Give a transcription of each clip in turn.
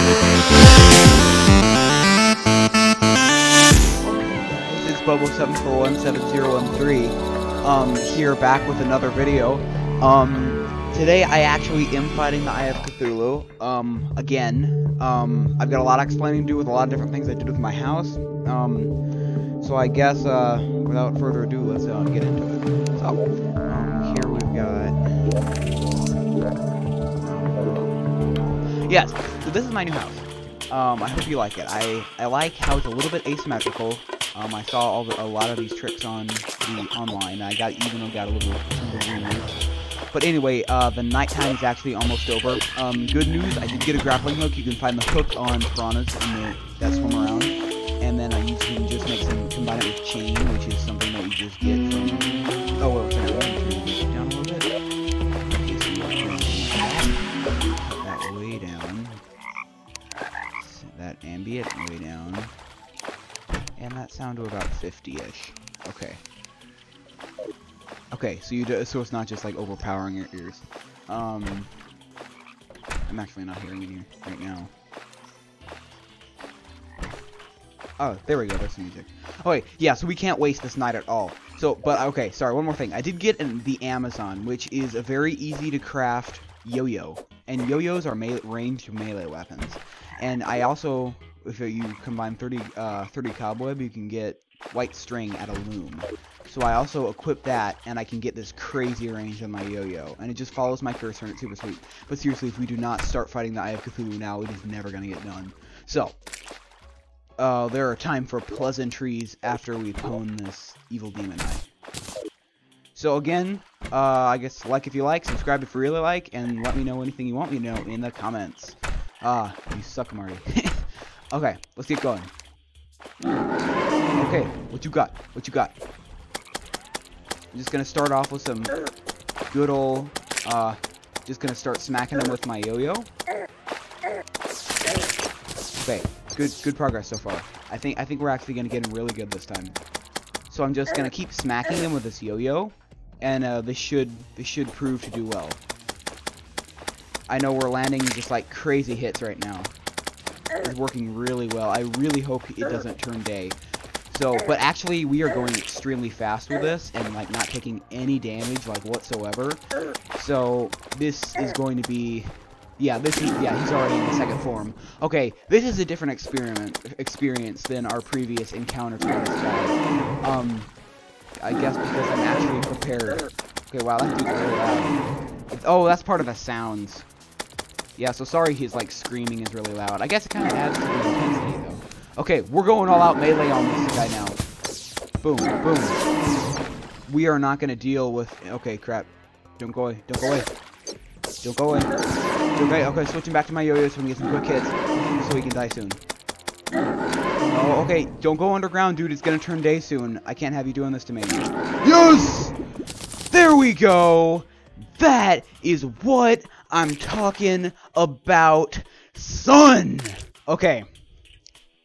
This is Bobo7417013, here back with another video. Today I actually am fighting the Eye of Cthulhu, again. I've got a lot of explaining to do with a lot of different things I did with my house, so I guess, without further ado, let's, get into it. So, here we've got... Yes, so this is my new house. I hope you like it. I like how it's a little bit asymmetrical. I saw a lot of these tricks on online. I got a little reviews. But anyway, the nighttime is actually almost over. Good news, I did get a grappling hook. You can find the hook on piranhas that swim around. And then you can just combine it with chain, which is something that you just get from... Oh, well, sorry, let me turn this down a little bit. Okay, so cut that way down. Set that ambient way down. And that sound to about 50-ish. Okay. Okay, so so it's not just like overpowering your ears. I'm actually not hearing it here right now. Oh, there we go. There's some music. Oh wait, yeah. So we can't waste this night at all. So, but okay. Sorry. One more thing. I did get the Amazon, which is a very easy to craft yo-yo, and yo-yos are ranged melee weapons. And I also, if you combine 30 cobweb, you can get white string at a loom. So I also equip that, and I can get this crazy range on my yo-yo. And it just follows my cursor, and it's super sweet. But seriously, if we do not start fighting the Eye of Cthulhu now, it is never going to get done. So, there are time for pleasantries after we pwn this evil demon eye. So again, I guess like if you like, subscribe if you really like, and let me know anything you want me to know in the comments. You suck, Marty. Okay, let's get going. Okay, what you got? What you got? I'm just gonna start off with some good old, just gonna start smacking them with my yo-yo. Okay, good progress so far. I think we're actually gonna get really good this time. So I'm just gonna keep smacking them with this yo-yo, and this should prove to do well. I know we're landing just like crazy hits right now. It's working really well. I really hope it doesn't turn day. So, but actually we are going extremely fast with this and like not taking any damage like whatsoever. So this is going to be, he's already in the second form. Okay, this is a different experience than our previous encounter for this guy. I guess because I'm actually prepared. Okay, wow, that dude's really loud. Oh, that's part of the sounds. Yeah, so sorry his like screaming is really loud. I guess it kind of adds to the intensity though. Okay, we're going all out melee on this guy now. Boom, boom. We are not going to deal with... Okay, crap. Don't go away. Don't go away. Don't go away. Okay, switching back to my yo-yo so we can get some quick hits. So we can die soon. Oh, okay. Don't go underground, dude. It's going to turn day soon. I can't have you doing this to me. Yes! There we go! That is what I'm talking about, son! Okay.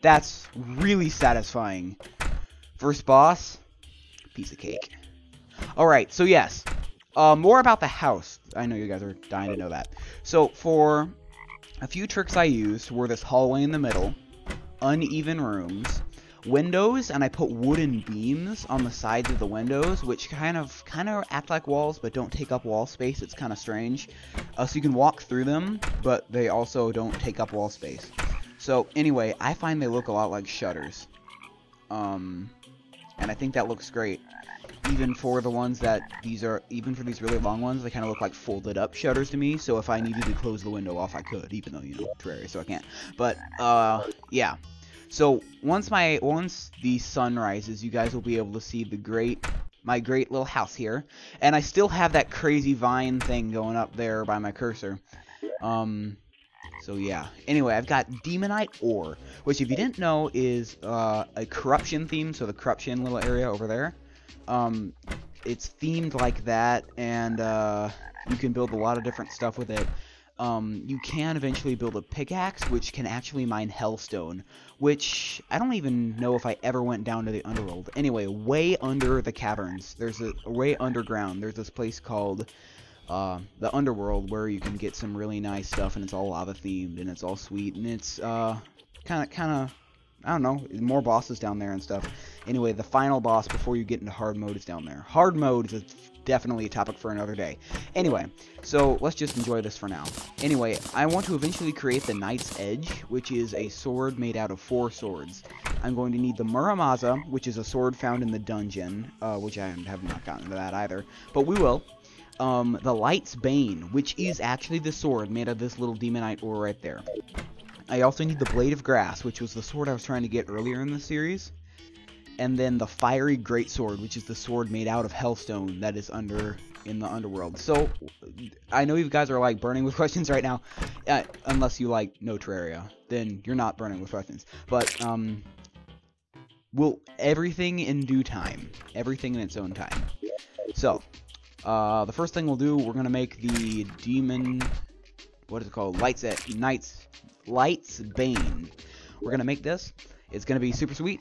That's really satisfying. First boss, piece of cake. Alright, so yes. More about the house. I know you guys are dying to know that. So, for a few tricks I used were this hallway in the middle, uneven rooms, windows, and I put wooden beams on the sides of the windows, which kind of act like walls, but don't take up wall space. It's kind of strange. So you can walk through them, but they also don't take up wall space. So, anyway, I find they look a lot like shutters. And I think that looks great. Even for the ones even for these really long ones, they kind of look like folded up shutters to me. So if I needed to close the window off, I could, even though, you know, Terraria, so I can't. But, yeah. So, once the sun rises, you guys will be able to see my great little house here. And I still have that crazy vine thing going up there by my cursor. So yeah. Anyway, I've got Demonite Ore, which if you didn't know is a corruption theme, so the corruption little area over there. It's themed like that, and you can build a lot of different stuff with it. You can eventually build a pickaxe, which can actually mine hellstone, which I don't even know if I ever went down to the underworld. Anyway, way under the caverns, way underground, there's this place called the underworld, where you can get some really nice stuff, and it's all lava themed, and it's all sweet, and it's kind of I don't know, more bosses down there and stuff. Anyway, the final boss before you get into hard mode is down there. Hard mode is definitely a topic for another day. Anyway, so let's just enjoy this for now. Anyway, I want to eventually create the Knight's Edge, which is a sword made out of 4 swords. I'm going to need the Muramasa, which is a sword found in the dungeon, which I have not gotten to that either, but we will. The Light's Bane, which is actually the sword made of this little demonite ore right there. I also need the Blade of Grass, which was the sword I was trying to get earlier in the series. And then the Fiery Greatsword, which is the sword made out of Hellstone that is in the underworld. So, I know you guys are like burning with questions right now. Unless you like know Terraria, then you're not burning with questions. But, everything in due time. Everything in its own time. So, the first thing we'll do, we're going to make the demon... What is it called? Light's Bane. We're gonna make this. It's gonna be super sweet.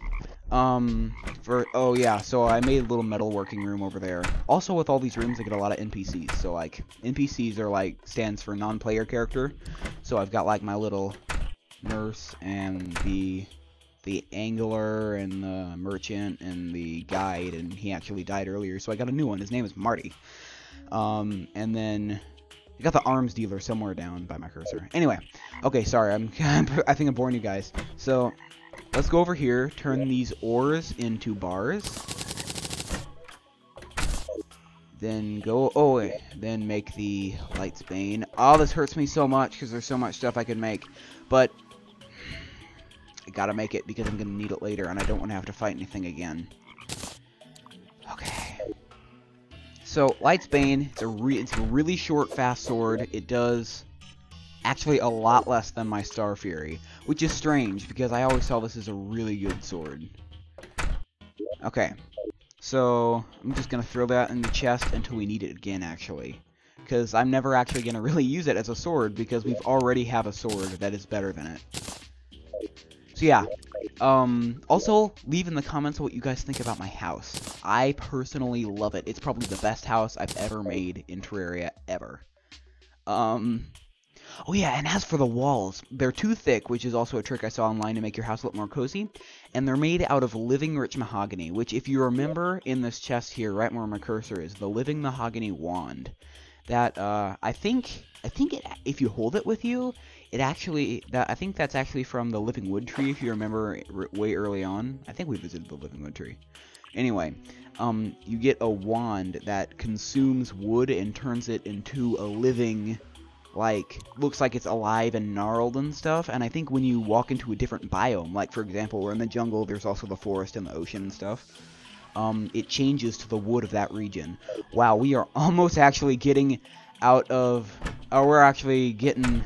Oh yeah, so I made a little metal working room over there. Also, with all these rooms, I get a lot of NPCs. So like, NPCs are like stands for non-player character. So I've got like my little nurse and the angler and the merchant and the guide, and he actually died earlier, so I got a new one. His name is Marty. And then I got the arms dealer somewhere down by my cursor. Anyway, okay, sorry, I think I'm boring you guys. So, let's go over here, turn these ores into bars. Then then make the Light's Bane. Oh, this hurts me so much because there's so much stuff I could make. But, I gotta make it because I'm gonna need it later, and I don't want to have to fight anything again. Okay. So, Light's Bane, it's a really short, fast sword. It does actually a lot less than my Star Fury, which is strange, because I always saw this as a really good sword. Okay, so I'm just going to throw that in the chest until we need it again, actually. Because I'm never actually going to really use it as a sword, because we've already have a sword that is better than it. So yeah, also, leave in the comments what you guys think about my house. I personally love it. It's probably the best house I've ever made in Terraria, ever. Oh yeah, and as for the walls, they're too thick, which is also a trick I saw online to make your house look more cozy. And they're made out of living rich mahogany, which if you remember in this chest here, right where my cursor is, the living mahogany wand. That, I think if you hold it with you, I think that's actually from the living wood tree, if you remember way early on. I think we visited the living wood tree. Anyway, you get a wand that consumes wood and turns it into a living, like, looks like it's alive and gnarled and stuff. And I think when you walk into a different biome, like for example, we're in the jungle, there's also the forest and the ocean and stuff. It changes to the wood of that region. Wow, we are almost actually getting out of... we're actually getting...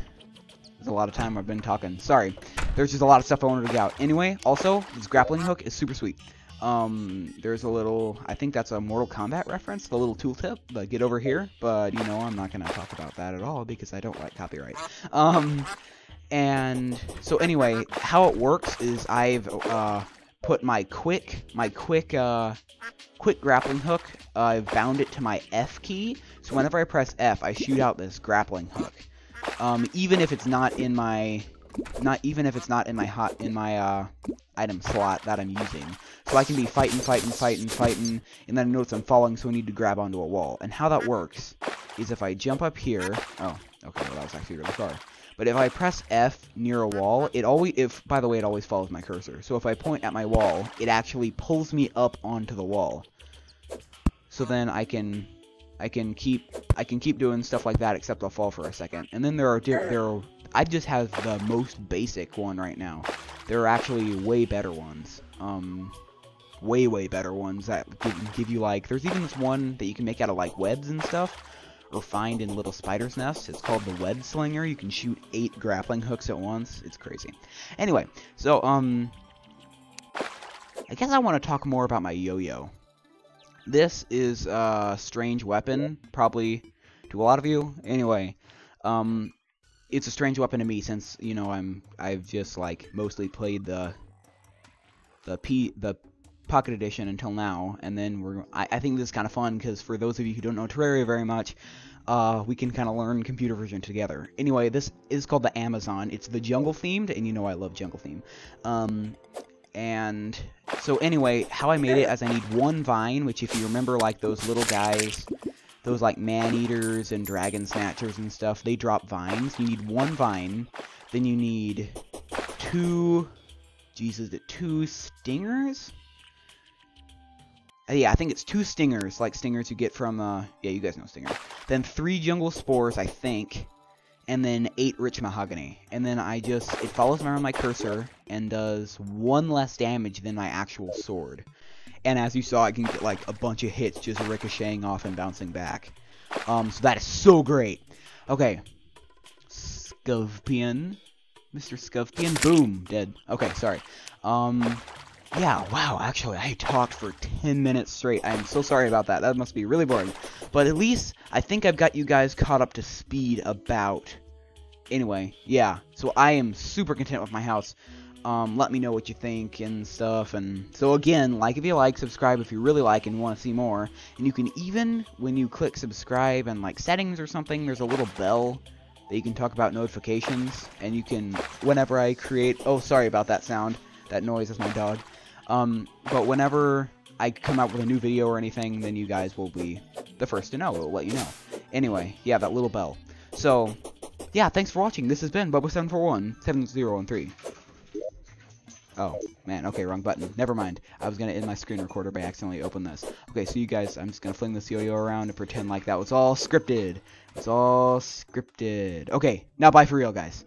There's a lot of time I've been talking. Sorry. There's just a lot of stuff I wanted to get out. Anyway, also, this grappling hook is super sweet. There's a little... I think that's a Mortal Kombat reference. The little tooltip. The get over here. But, you know, I'm not going to talk about that at all because I don't like copyright. And... So, anyway, how it works is I've, put my quick grappling hook, I've bound it to my F key, so whenever I press F, I shoot out this grappling hook. Even if it's not in my item slot that I'm using. So I can be fighting, and then I notice I'm falling, so I need to grab onto a wall. And how that works is if I jump up here, oh, okay, well that was actually really far. But if I press F near a wall, by the way, it always follows my cursor. So if I point at my wall, it actually pulls me up onto the wall. So then I can keep doing stuff like that, except I'll fall for a second. And then I just have the most basic one right now. There are actually way better ones. Way better ones that give you like, there's even this one that you can make out of like webs and stuff. Or find in little spider's nests. It's called the Web Slinger. You can shoot 8 grappling hooks at once. It's crazy. Anyway, so, I guess I want to talk more about my yo-yo. This is a strange weapon, probably to a lot of you. Anyway, it's a strange weapon to me since, you know, I've just, like, mostly played the Pocket Edition until now, and then I think this is kind of fun because for those of you who don't know Terraria very much, we can kind of learn computer vision together. Anyway, this is called the Amazon. It's the jungle themed, and you know I love jungle theme. And so anyway, how I made it is I need one vine, which if you remember, like those little guys, those like man-eaters and dragon snatchers and stuff, they drop vines. You need one vine, then you need two, Jesus, two stingers? Yeah, I think it's 2 stingers, like stingers you get from, yeah, you guys know stingers. Then 3 jungle spores, I think, and then 8 rich mahogany. And then it follows around my cursor and does 1 less damage than my actual sword. And as you saw, I can get, like, a bunch of hits just ricocheting off and bouncing back. So that is so great. Okay. Scovpian. Mr. Scovpian. Boom. Dead. Okay, sorry. Yeah, wow, actually, I talked for 10 minutes straight. I'm so sorry about that. That must be really boring. But at least, I think I've got you guys caught up to speed about... Anyway, yeah. So I am super content with my house. Let me know what you think and stuff. And so again, like if you like, subscribe if you really like and want to see more. And you can even, when you click subscribe and like settings or something, there's a little bell that you can talk about notifications. And you can, whenever I create... Oh, sorry about that sound. That noise is my dog. But whenever I come out with a new video or anything, then you guys will be the first to know. It will let you know. Anyway, yeah, that little bell. So, yeah, thanks for watching. This has been Bubba741, 7013. Oh, man, okay, wrong button. Never mind. I was gonna end my screen recorder by accidentally open this. Okay, so you guys, I'm just gonna fling this yo-yo around and pretend like that was all scripted. It's all scripted. Okay, now bye for real, guys.